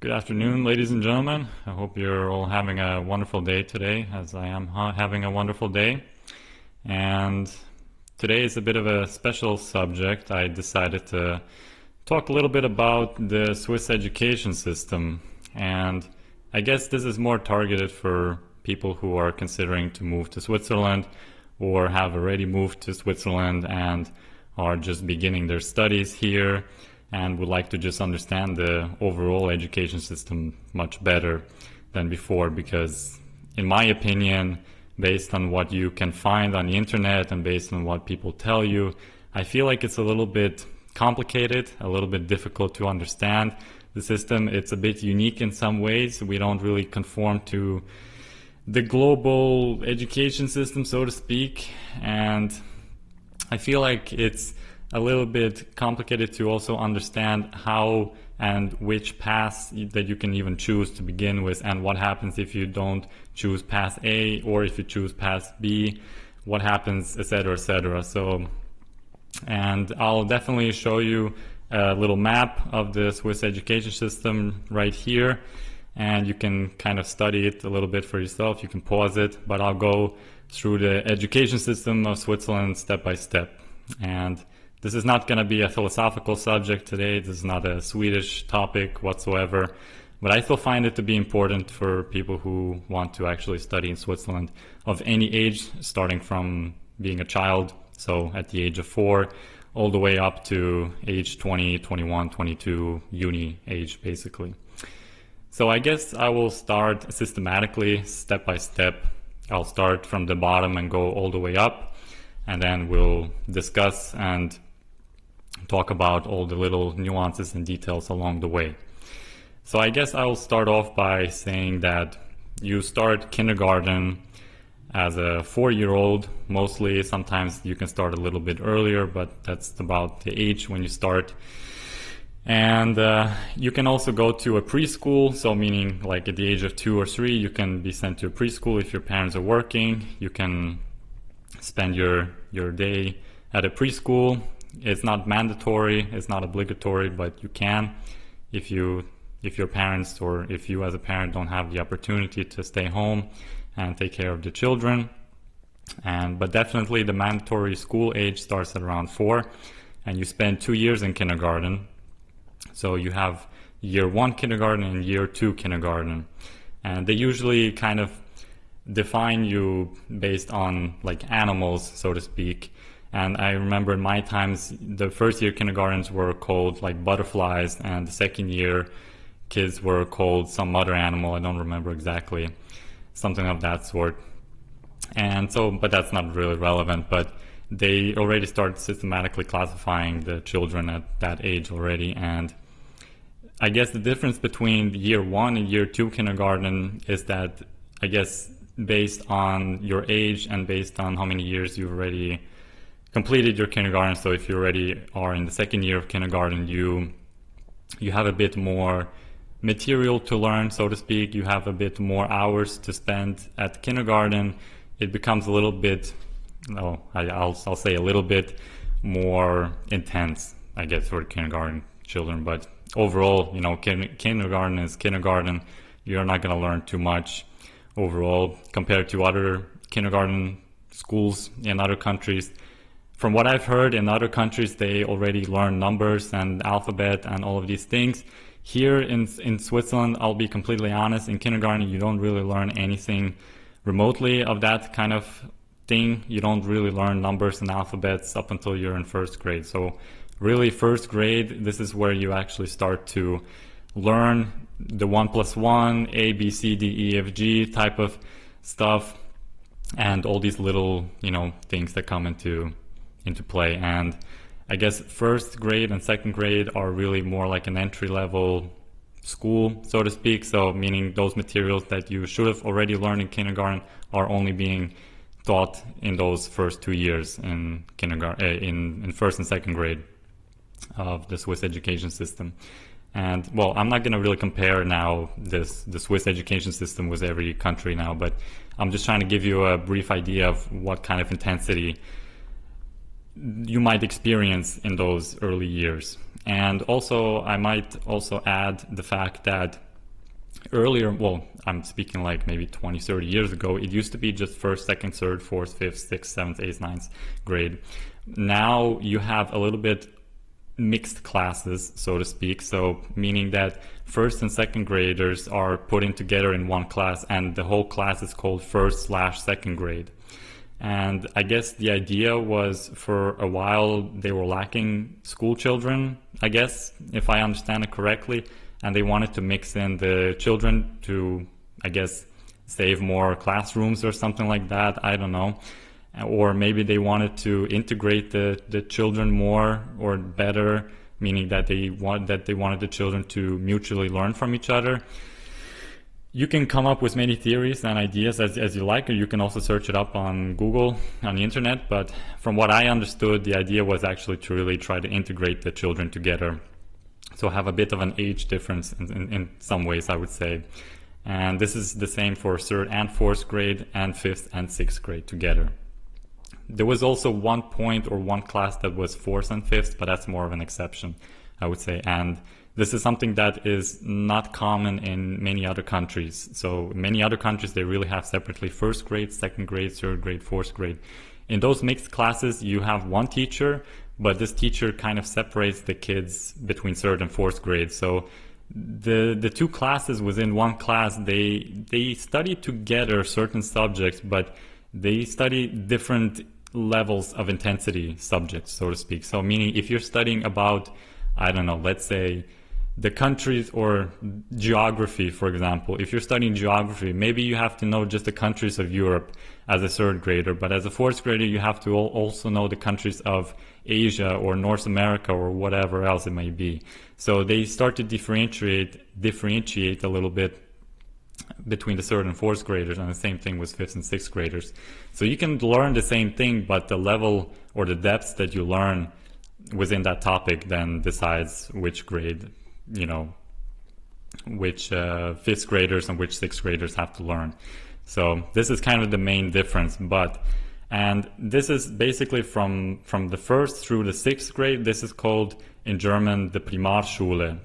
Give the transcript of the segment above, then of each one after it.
Good afternoon, ladies and gentlemen. I hope you're all having a wonderful day today, as I am having a wonderful day. And today is a bit of a special subject. I decided to talk a little bit about the Swiss education system. And I guess this is more targeted for people who are considering to move to Switzerland or have already moved to Switzerland and are just beginning their studies here and would like to just understand the overall education system much better than before, because in my opinion, based on what you can find on the internet and based on what people tell you, I feel like it's a little bit complicated, a little bit difficult to understand the system. It's a bit unique in some ways. We don't really conform to the global education system, so to speak, and I feel like it's a little bit complicated to also understand how and which paths that you can even choose to begin with, and what happens if you don't choose path A, or if you choose path B, what happens, etc., etc. So, and I'll definitely show you a little map of the Swiss education system right here, and you can kind of study it a little bit for yourself. You can pause it, but I'll go through the education system of Switzerland step by step. And this is not going to be a philosophical subject today. This is not a Swedish topic whatsoever, but I still find it to be important for people who want to actually study in Switzerland of any age, starting from being a child, so at the age of 4, all the way up to age 20, 21, 22, uni age, basically. So I guess I will start systematically, step by step. I'll start from the bottom and go all the way up, and then we'll discuss and talk about all the little nuances and details along the way. So I guess I will start off by saying that you start kindergarten as a 4-year-old, mostly. Sometimes you can start a little bit earlier, but that's about the age when you start. And you can also go to a preschool, so meaning like at the age of 2 or 3, you can be sent to a preschool if your parents are working. You can spend your day at a preschool. It's not mandatory, it's not obligatory, but you can if your parents or if you as a parent don't have the opportunity to stay home and take care of the children. But definitely the mandatory school age starts at around 4, and you spend 2 years in kindergarten. So you have year 1 kindergarten and year 2 kindergarten, and they usually kind of define you based on like animals, so to speak. And I remember in my times, the first year kindergartens were called like butterflies, and the second year kids were called some other animal. I don't remember exactly, something of that sort. And so, but that's not really relevant, but they already started systematically classifying the children at that age already. And I guess the difference between year 1 and year 2 kindergarten is that, I guess, based on your age and based on how many years you've already completed your kindergarten. So if you already are in the second year of kindergarten, you have a bit more material to learn, so to speak. You have a bit more hours to spend at kindergarten. It becomes a little bit, I'll say a little bit more intense, I guess, for kindergarten children. But overall, kindergarten is kindergarten. You're not going to learn too much overall compared to other kindergarten schools in other countries. From what I've heard, in other countries, they already learn numbers and alphabet and all of these things. Here in Switzerland, I'll be completely honest, in kindergarten, you don't really learn anything remotely of that kind of thing. You don't really learn numbers and alphabets up until you're in first grade. So really, first grade, this is where you actually start to learn the 1 plus 1, A, B, C, D, E, F, G type of stuff, and all these little, things that come into play. And I guess first grade and second grade are really more like an entry-level school, so to speak. So meaning those materials that you should have already learned in kindergarten are only being taught in those first 2 years in kindergarten, in first and second grade of the Swiss education system. And well, I'm not going to really compare now the Swiss education system with every country now, but I'm just trying to give you a brief idea of what kind of intensity you might experience in those early years. And also, I might also add the fact that Earlier, well, I'm speaking like maybe 20, 30 years ago, it used to be just first, second, third, fourth, fifth, sixth, seventh, eighth, ninth grade. Now you have a little bit mixed classes, so to speak. So meaning that first and second graders are put in together in one class, and the whole class is called first/second grade. And I guess the idea was, for a while they were lacking school children, I guess, if I understand it correctly, and they wanted to mix in the children to, I guess, save more classrooms or something like that. I don't know. Or maybe they wanted to integrate the children more or better, meaning that they wanted the children to mutually learn from each other. You can come up with many theories and ideas as you like, or you can also search it up on Google, on the internet. But from what I understood, the idea was actually to really try to integrate the children together. So have a bit of an age difference in some ways, I would say. And this is the same for third and fourth grade and fifth and sixth grade together. There was also one point or one class that was fourth and fifth, but that's more of an exception, I would say. And this is something that is not common in many other countries. So many other countries, they really have separately first grade, second grade, third grade, fourth grade. In those mixed classes, you have one teacher, but this teacher kind of separates the kids between third and fourth grade. So the two classes within one class, they study together certain subjects, but they study different levels of intensity subjects, so to speak. So meaning if you're studying about, I don't know, let's say the countries or geography, for example, if you're studying geography, maybe you have to know just the countries of Europe as a third grader, but as a fourth grader, you have to also know the countries of Asia or North America or whatever else it may be. So they start to differentiate a little bit between the third and fourth graders, and the same thing with fifth and sixth graders. So you can learn the same thing, but the level or the depths that you learn within that topic then decides which grade, which fifth graders and which sixth graders have to learn. So this is kind of the main difference. And this is basically from the first through the sixth grade. This is called in German the Primarschule.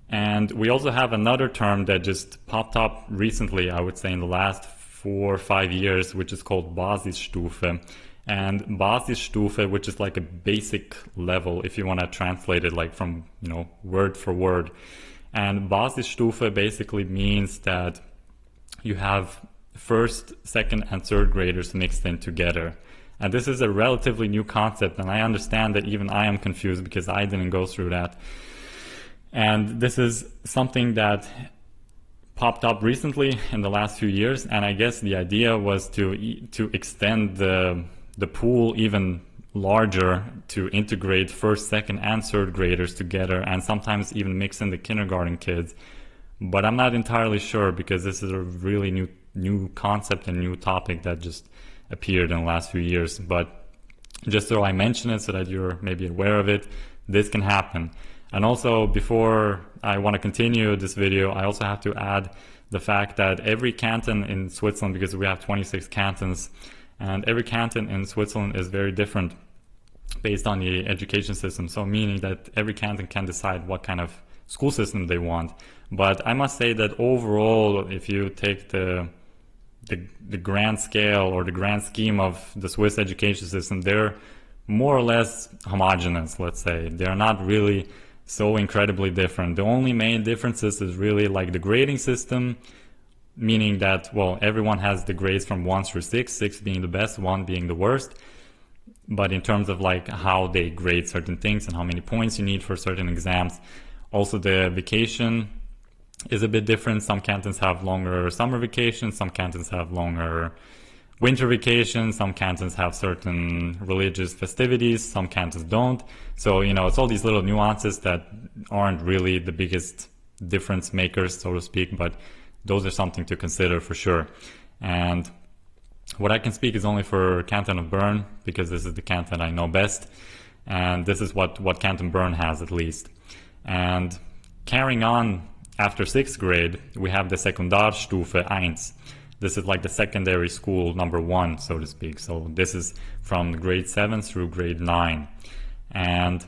And we also have another term that just popped up recently, I would say in the last 4 or 5 years, which is called Basisstufe. And Basisstufe, which is like a basic level, if you want to translate it like from, word for word. And Basisstufe basically means that you have first, second, and third graders mixed in together. And this is a relatively new concept, and I understand that even I am confused because I didn't go through that. And this is something that popped up recently in the last few years, and I guess the idea was to extend the pool even larger, to integrate first, second, and third graders together, and sometimes even mix in the kindergarten kids. But I'm not entirely sure, because this is a really new concept and new topic that just appeared in the last few years. But just so I mention it so that you're maybe aware of it, this can happen. And also, before I want to continue this video, I also have to add the fact that every canton in Switzerland, because we have 26 cantons, and every canton in Switzerland is very different based on the education system. So meaning that every canton can decide what kind of school system they want. But I must say that overall, if you take the grand scale or the grand scheme of the Swiss education system, they're more or less homogeneous, let's say. They're not really so incredibly different. The only main differences is really like the grading system, meaning that, well, everyone has the grades from 1 through 6, 6 being the best, 1 being the worst. But in terms of like how they grade certain things and how many points you need for certain exams, also the vacation is a bit different. Some cantons have longer summer vacations, some cantons have longer winter vacation, some cantons have certain religious festivities, some cantons don't. So, it's all these little nuances that aren't really the biggest difference makers, so to speak, but those are something to consider for sure. And what I can speak is only for Canton of Bern, because this is the canton I know best, and this is what Canton Bern has at least. And carrying on after 6th grade, we have the Sekundarstufe 1. This is like the secondary school number 1, so to speak. So this is from grade 7 through grade 9. And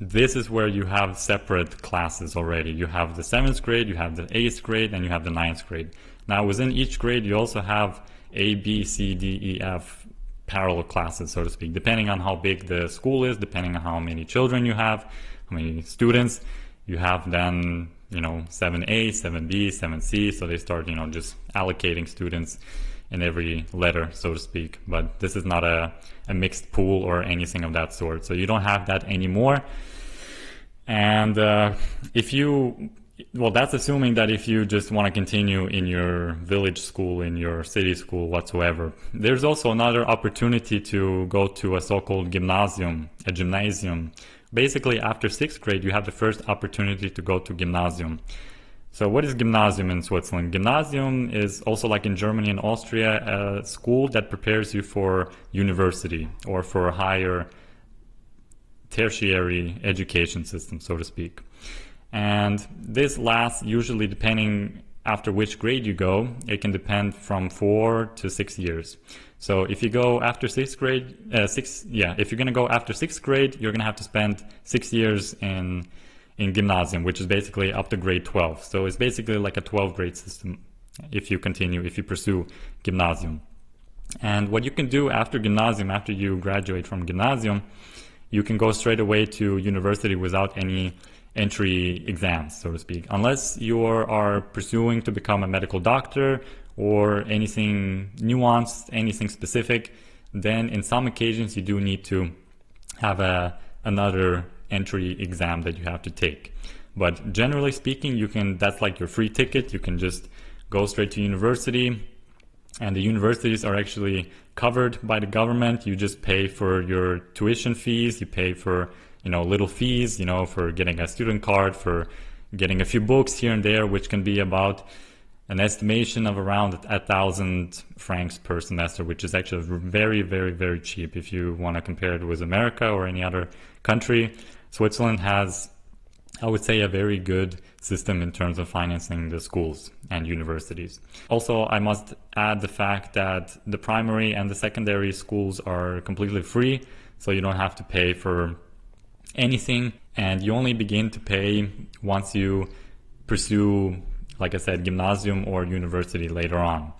this is where you have separate classes already. You have the 7th grade, you have the 8th grade, and you have the 9th grade. Now within each grade you also have A, B, C, D, E, F parallel classes, so to speak, depending on how big the school is, depending on how many children you have, how many students. You have then, 7A, 7B, 7C, so they start, just allocating students in every letter, so to speak. But this is not a mixed pool or anything of that sort, so you don't have that anymore. And that's assuming that if you just want to continue in your village school, in your city school whatsoever. There's also another opportunity to go to a so-called gymnasium. Basically, after 6th grade, you have the first opportunity to go to gymnasium. So what is gymnasium in Switzerland? Gymnasium is also, like in Germany and Austria, a school that prepares you for university or for a higher tertiary education system, so to speak. And this lasts usually, depending after which grade you go, it can depend from 4 to 6 years. So if you go after 6th grade, if you're going to go after 6th grade, you're going to have to spend 6 years in gymnasium, which is basically up to grade 12. So it's basically like a 12 grade system if you pursue gymnasium. And what you can do after gymnasium, after you graduate from gymnasium, you can go straight away to university without any entry exams, so to speak, unless you are pursuing to become a medical doctor or anything nuanced, anything specific. Then in some occasions you do need to have another entry exam that you have to take. But generally speaking, that's like your free ticket. You can just go straight to university, and the universities are actually covered by the government. You just pay for your tuition fees, you pay for little fees, for getting a student card, for getting a few books here and there, which can be about an estimation of around 1,000 francs per semester, which is actually very, very, very cheap if you want to compare it with America or any other country. Switzerland has, I would say, a very good system in terms of financing the schools and universities. Also, I must add the fact that the primary and the secondary schools are completely free, so you don't have to pay for anything, and you only begin to pay once you pursue, like I said, gymnasium or university later on.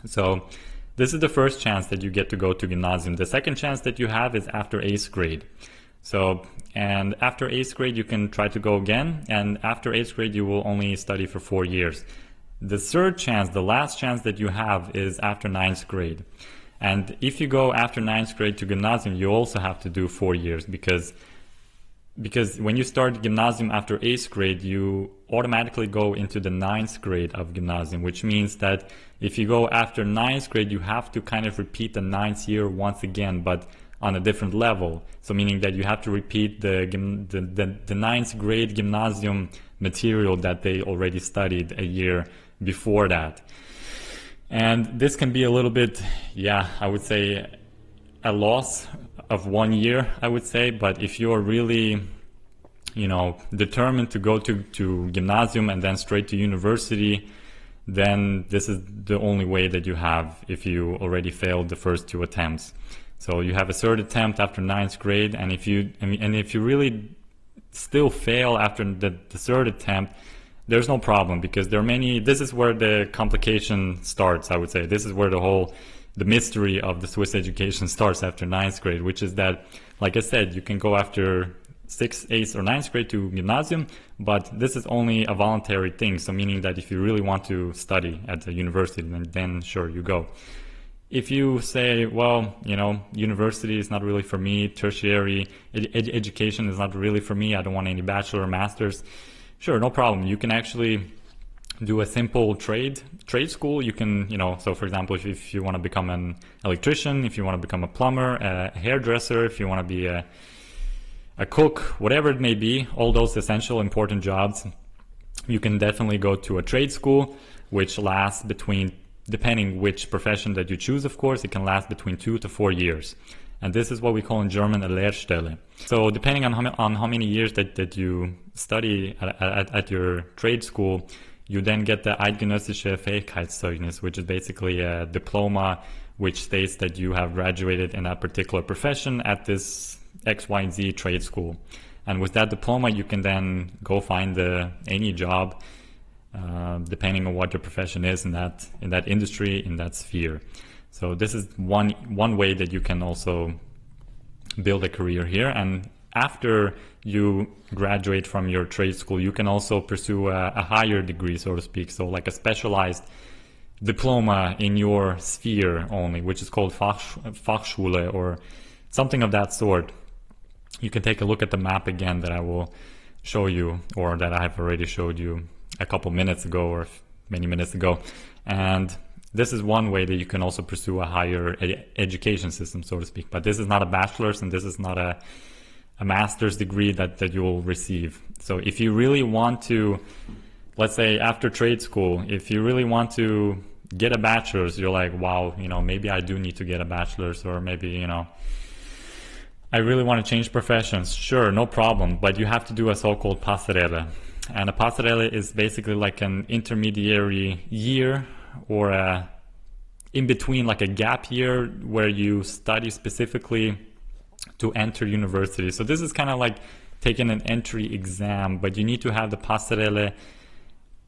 So this is the first chance that you get to go to gymnasium. The second chance that you have is after 8th grade. And after 8th grade you can try to go again, and after 8th grade you will only study for 4 years. The third chance, the last chance that you have, is after 9th grade. And if you go after 9th grade to gymnasium, you also have to do 4 years, because when you start gymnasium after 8th grade, you automatically go into the 9th grade of gymnasium, which means that if you go after 9th grade, you have to kind of repeat the 9th year once again, but on a different level. So meaning that you have to repeat the 9th grade gymnasium material that they already studied a year before that. And this can be a little bit, I would say, a loss of 1 year, I would say. But if you're really, determined to go to gymnasium and then straight to university, then this is the only way that you have if you already failed the first 2 attempts. So you have a third attempt after 9th grade, and if you really still fail after the third attempt, there's no problem, because this is where the complication starts, I would say. This is where the mystery of the Swiss education starts after 9th grade, which is that, like I said, you can go after 6th, 8th, or 9th grade to gymnasium, but this is only a voluntary thing. So meaning that if you really want to study at the university, then sure, you go. If you say, well, university is not really for me, tertiary education is not really for me, I don't want any bachelor or master's, sure, no problem. You can actually do a simple trade school. You can, so for example, if you want to become an electrician, if you want to become a plumber, a hairdresser, if you want to be a cook, whatever it may be, all those essential important jobs, you can definitely go to a trade school, which lasts depending which profession that you choose, of course, it can last between 2 to 4 years. And this is what we call in German a Lehrstelle. So depending on how many years that you study at your trade school, you then get the Eidgenössische Fähigkeitszeugnis, which is basically a diploma which states that you have graduated in a particular profession at this XYZ trade school. And with that diploma, you can then go find any job, depending on what your profession is in that industry, in that sphere. So this is one way that you can also build a career here. And after you graduate from your trade school, you can also pursue a higher degree, so to speak. So like a specialized diploma in your sphere only, which is called Fachschule or something of that sort. You can take a look at the map again that I will show you, or that I have already showed you a couple minutes ago or many minutes ago. And this is one way that you can also pursue a higher education system, so to speak. But this is not a bachelor's, and this is not a master's degree that you will receive. So if you really want to, let's say after trade school, if you really want to get a bachelor's, you're like, wow, maybe I do need to get a bachelor's, or maybe, I really want to change professions. Sure, no problem. But you have to do a so-called passerelle. And a passerelle is basically like an intermediary year, or in between, like a gap year where you study specifically to enter university. So this is kind of like taking an entry exam, but you need to have the passerelle,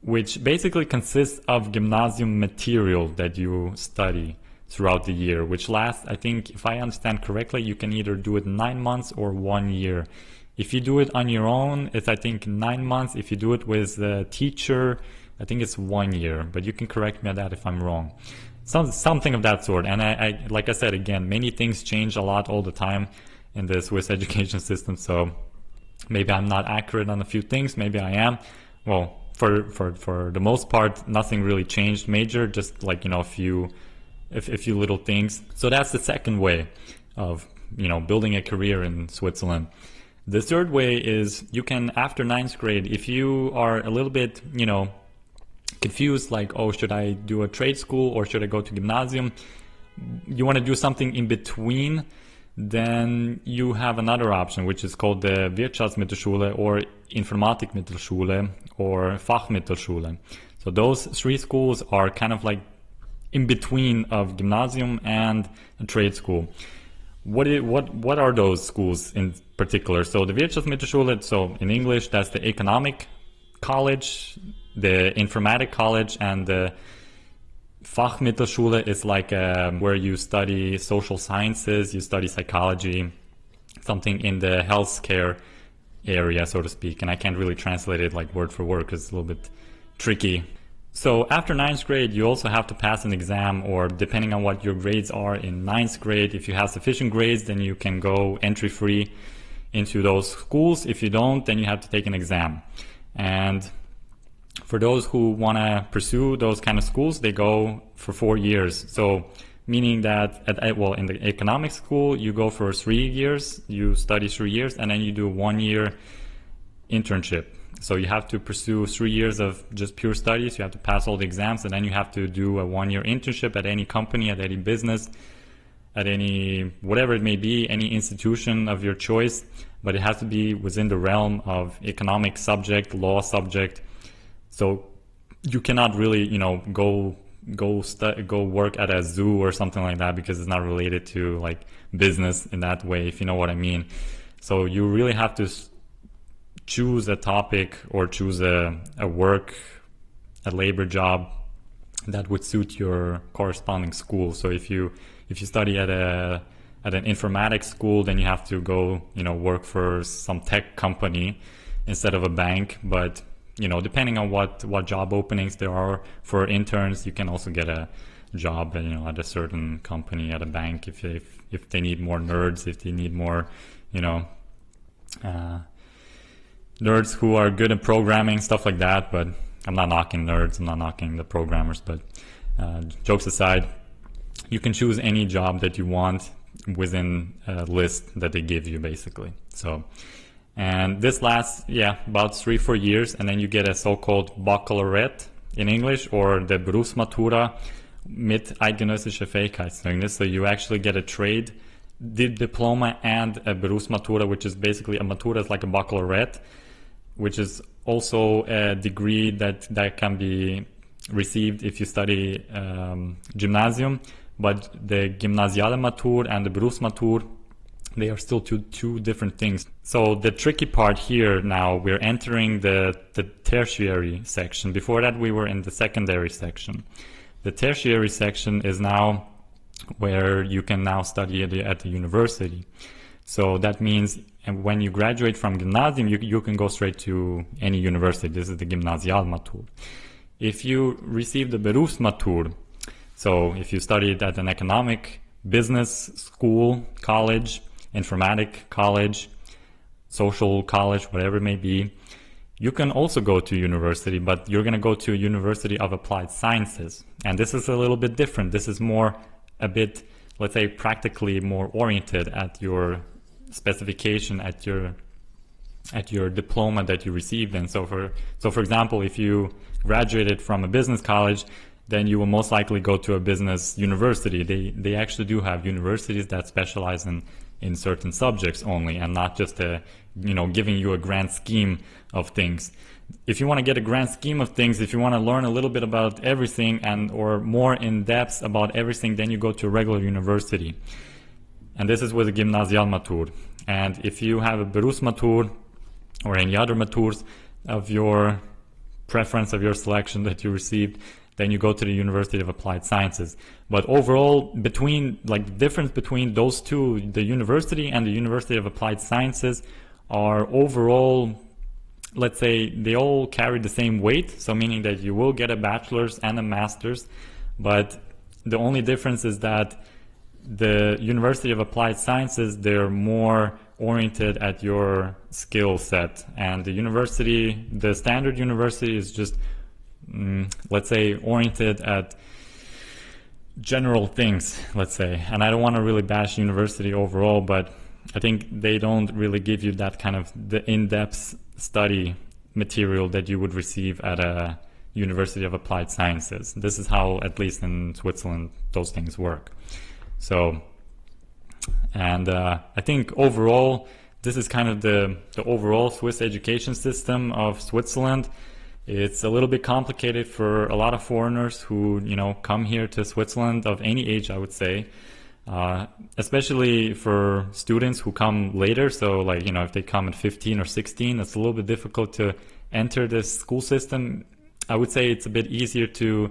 which basically consists of gymnasium material that you study throughout the year, which lasts, I think, if I understand correctly, you can either do it 9 months or 1 year. If you do it on your own, it's, I think, 9 months. If you do it with a teacher, I think it's 1 year, but you can correct me on that if I'm wrong. Something of that sort. And I like I said, again, many things change a lot all the time in the Swiss education system. So maybe I'm not accurate on a few things. Maybe I am. Well, for the most part, nothing really changed major, just like, a few little things. So that's the second way of, building a career in Switzerland. The third way is you can, after 9th grade, if you are a little bit, confused, like, oh, should I do a trade school or should I go to gymnasium? You want to do something in between, then you have another option, which is called the Wirtschaftsmittelschule or Informatikmittelschule or Fachmittelschule. So those 3 schools are kind of like in between of gymnasium and a trade school. What are those schools in particular? So the Wirtschaftsmittelschule, so in English, that's the economic college, the informatic college, and the Fachmittelschule is like where you study social sciences, you study psychology, something in the healthcare area, so to speak. And I can't really translate it like word for word because it's a little bit tricky. So after 9th grade, you also have to pass an exam, or depending on what your grades are in 9th grade, if you have sufficient grades, then you can go entry-free into those schools. If you don't, then you have to take an exam. And for those who want to pursue those kind of schools, they go for 4 years. So meaning that in the economics school, you go for 3 years, you study 3 years, and then you do a 1 year internship. So you have to pursue 3 years of just pure studies. You have to pass all the exams, and then you have to do a 1 year internship at any company, at any business, at any, whatever it may be, any institution of your choice. But it has to be within the realm of economic subject, law subject. So you cannot really, go work at a zoo or something like that, because it's not related to like business in that way, if you know what I mean. So you really have to choose a topic or choose a labor job that would suit your corresponding school. So if you study at an informatics school, then you have to go, work for some tech company instead of a bank. But depending on what job openings there are for interns, you can also get a job, at a certain company, at a bank, if they need more nerds, if they need more, nerds who are good at programming, stuff like that. But I'm not knocking nerds, I'm not knocking the programmers, but jokes aside, you can choose any job that you want within a list that they give you, basically. So, and this lasts, about 3-4 years, and then you get a so-called Baccalaureate in English, or the Berufsmatura mit eidgenössische Fähigkeitszeugnis. So you actually get a trade diploma and a Berufsmatura, which is basically a matura is like a baccalaureate, which is also a degree that can be received if you study gymnasium. But the Gymnasiale Matur and the Berufsmatur They are still two different things. So the tricky part here now, we're entering the tertiary section. Before that, we were in the secondary section. The tertiary section is now where you can now study at the university. So that means when you graduate from gymnasium, you can go straight to any university. This is the Gymnasialmatur. If you receive the Berufsmatur, so if you studied at an economic, business school, college, informatic college, social college, whatever it may be, you can also go to university, but you're going to go to a University of Applied Sciences. And this is a little bit different. This is more a bit, let's say, practically more oriented at your specification, at your diploma that you received. And so for example, if you graduated from a business college, then you will most likely go to a business university. They actually do have universities that specialize in certain subjects only, and not just giving you a grand scheme of things. If you want to get a grand scheme of things, if you want to learn a little bit about everything or more in depth about everything, then you go to a regular university. And this is with a Gymnasialmatur. And if you have a Berufsmatur or any other maturs of your preference, of your selection that you received, then you go to the University of Applied Sciences. But overall, the difference between those two, the university and the University of Applied Sciences, are overall, let's say, they all carry the same weight. So meaning that you will get a bachelor's and a master's, but the only difference is that the University of Applied Sciences, they're more oriented at your skill set, and the standard university is just let's say oriented at general things, let's say. And I don't want to really bash university overall, but I think they don't really give you that kind of the in-depth study material that you would receive at a University of Applied Sciences. This is how, at least in Switzerland, those things work. So, and I think overall, this is kind of the overall Swiss education system of Switzerland. It's a little bit complicated for a lot of foreigners who, come here to Switzerland of any age, I would say, especially for students who come later. So if they come at 15 or 16, it's a little bit difficult to enter this school system. I would say it's a bit easier to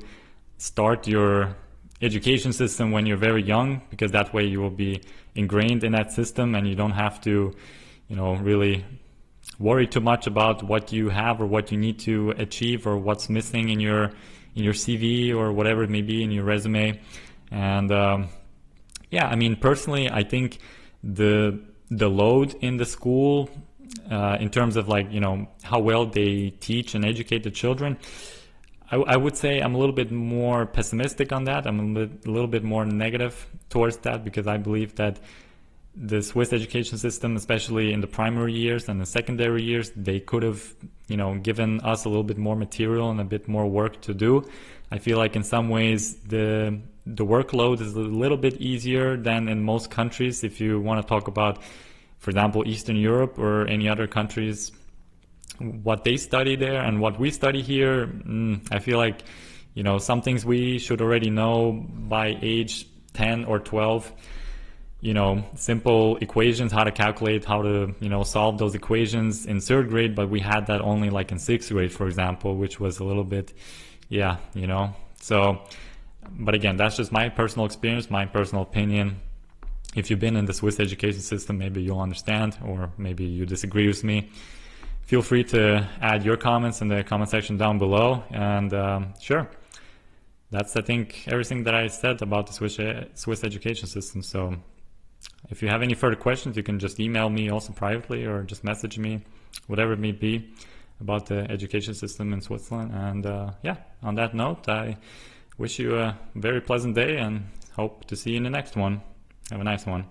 start your education system when you're very young, because that way you will be ingrained in that system and you don't have to, really worry too much about what you have or what you need to achieve or what's missing in your CV or whatever it may be in your resume. And personally, I think the load in the school in terms of how well they teach and educate the children, I would say I'm a little bit more pessimistic on that. I'm a little bit more negative towards that, because I believe that the Swiss education system, especially in the primary years and the secondary years, they could have, given us a little bit more material and a bit more work to do. I feel like in some ways the workload is a little bit easier than in most countries. If you want to talk about, for example, Eastern Europe or any other countries, what they study there and what we study here, I feel like, some things we should already know by age 10 or 12. Simple equations, how to calculate, how to, solve those equations in third grade, but we had that only in sixth grade, for example, which was a little bit, So, but again, that's just my personal experience, my personal opinion. If you've been in the Swiss education system, maybe you'll understand, or maybe you disagree with me. Feel free to add your comments in the comment section down below. And sure, that's, I think, everything that I said about the Swiss education system. So if you have any further questions, you can just email me also privately, or just message me, whatever it may be, about the education system in Switzerland. And on that note, I wish you a very pleasant day and hope to see you in the next one. Have a nice one.